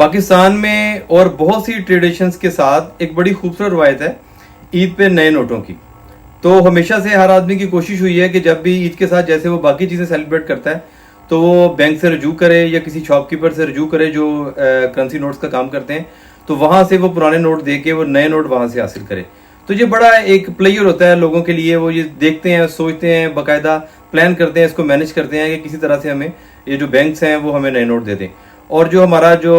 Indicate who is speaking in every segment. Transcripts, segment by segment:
Speaker 1: पाकिस्तान में और बहुत सी ट्रेडिशंस के साथ एक बड़ी खूबसूरत रवायत है ईद पे नए नोटों की। तो हमेशा से हर आदमी की कोशिश हुई है कि जब भी ईद के साथ जैसे वो बाकी चीज़ें सेलिब्रेट करता है तो वो बैंक से रजू करे या किसी शॉपकीपर से रजू करे जो करेंसी नोट्स का काम करते हैं, तो वहाँ से वो पुराने नोट दे के वो नए नोट वहाँ से हासिल करे। तो ये बड़ा एक प्लेयर होता है लोगों के लिए, वो ये देखते हैं, सोचते हैं, बाकायदा प्लान करते हैं, इसको मैनेज करते हैं कि किसी तरह से हमें ये जो बैंक्स हैं वो हमें नए नोट दे दें। और जो हमारा जो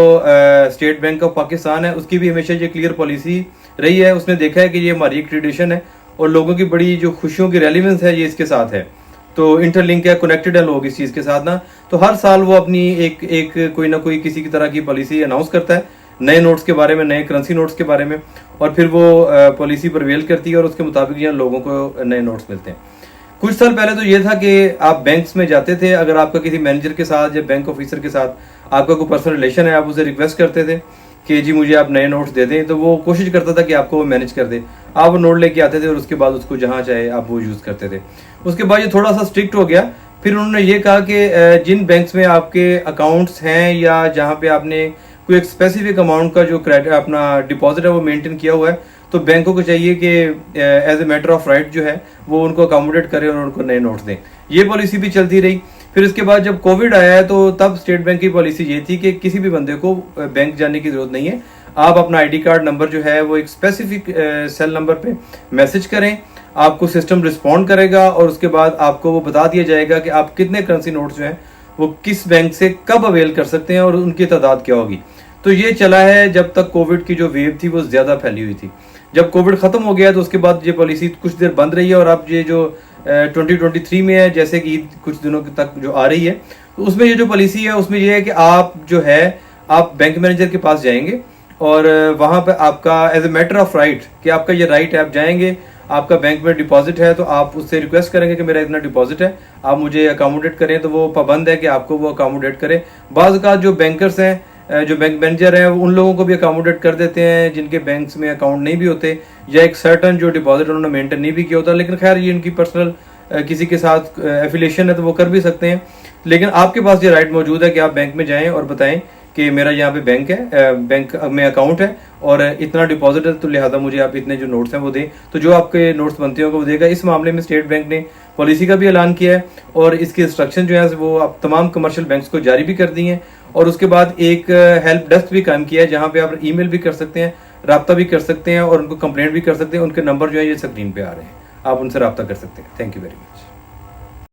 Speaker 1: स्टेट बैंक ऑफ पाकिस्तान है उसकी भी हमेशा ये क्लियर पॉलिसी रही है। उसने देखा है कि ये हमारी एक ट्रेडिशन है और लोगों की बड़ी जो खुशियों की रेलिवेंस है ये इसके साथ है, तो इंटरलिंक है, कनेक्टेड है लोग इस चीज़ के साथ ना। तो हर साल वो अपनी एक कोई ना कोई किसी की तरह की पॉलिसी अनाउंस करता है नए नोट्स के बारे में, नए करेंसी नोट्स के बारे में, और फिर वो पॉलिसी प्रवेल करती है और उसके मुताबिक यहाँ लोगों को नए नोट्स मिलते हैं। कुछ साल पहले तो ये था कि आप बैंक्स में जाते थे, अगर आपका किसी मैनेजर के साथ या बैंक ऑफिसर के साथ आपका कोई पर्सनल रिलेशन है, आप उसे रिक्वेस्ट करते थे कि जी मुझे आप नए नोट्स दे दें, तो वो कोशिश करता था कि आपको वो मैनेज कर दे। आप वो नोट लेके आते थे और उसके बाद उसको जहाँ चाहे आप वो यूज़ करते थे। उसके बाद ये थोड़ा सा स्ट्रिक्ट हो गया। फिर उन्होंने ये कहा कि जिन बैंक्स में आपके अकाउंट्स हैं या जहाँ पे आपने कोई एक स्पेसिफिक अमाउंट का जो क्रेडिट अपना डिपॉजिट है वो मेंटेन किया हुआ है, तो बैंकों को चाहिए कि as a matter of right जो है वो उनको अकोमोडेट करें और उनको नए नोट्स दें। ये पॉलिसी भी चलती रही। फिर इसके बाद जब कोविड आया है तो तब स्टेट बैंक की पॉलिसी ये थी कि किसी भी बंदे को बैंक जाने की जरूरत नहीं है, आप अपना आईडी कार्ड नंबर जो है वो एक स्पेसिफिक सेल नंबर पे मैसेज करें, आपको सिस्टम रिस्पॉन्ड करेगा और उसके बाद आपको वो बता दिया जाएगा कि आप कितने करेंसी नोट्स जो हैं वो किस बैंक से कब अवेल कर सकते हैं और उनकी तादाद क्या होगी। तो ये चला है जब तक कोविड की जो वेव थी वो ज़्यादा फैली हुई थी। जब कोविड ख़त्म हो गया तो उसके बाद ये पॉलिसी कुछ देर बंद रही है और अब ये जो 2023 में है, जैसे कि कुछ दिनों तक जो आ रही है, तो उसमें ये जो पॉलिसी है उसमें ये है कि आप जो है आप बैंक मैनेजर के पास जाएंगे और वहाँ पर आपका as a matter of right कि आपका ये राइट है, आप जाएंगे, आपका बैंक में डिपॉजिट है तो आप उससे रिक्वेस्ट करेंगे कि मेरा इतना डिपॉजिट है, आप मुझे अकोमोडेट करें, तो वो पाबंद है कि आपको वो अकोमोडेट करें। बाज़ का जो बैंकर्स हैं, जो बैंक मैनेजर हैं, उन लोगों को भी अकोमोडेट कर देते हैं जिनके बैंक्स में अकाउंट नहीं भी होते या एक सर्टन जो डिपॉजिट उन्होंने मेंटेन नहीं भी किया होता। लेकिन खैर ये इनकी पर्सनल किसी के साथ एफिलिएशन है तो वो कर भी सकते हैं, लेकिन आपके पास ये राइट मौजूद है कि आप बैंक में जाएं और बताएं कि मेरा यहाँ पे बैंक है, बैंक में अकाउंट है और इतना डिपॉजिट है, तो लिहाजा मुझे आप इतने जो नोट्स हैं वो दें। तो जो आपके नोट्स बनते हैं वो देगा। इस मामले में स्टेट बैंक ने पॉलिसी का भी ऐलान किया है और इसकी इंस्ट्रक्शन जो है वो आप तमाम कमर्शियल बैंक्स को जारी भी कर दी हैं और उसके बाद एक हेल्प डेस्क भी कायम किया है जहाँ पे आप ईमेल भी कर सकते हैं, रब्ता भी कर सकते हैं और उनको कंप्लेंट भी कर सकते हैं। उनके नंबर जो है ये स्क्रीन पे आ रहे हैं, आप उनसे रब्ता कर सकते हैं। Thank you very much.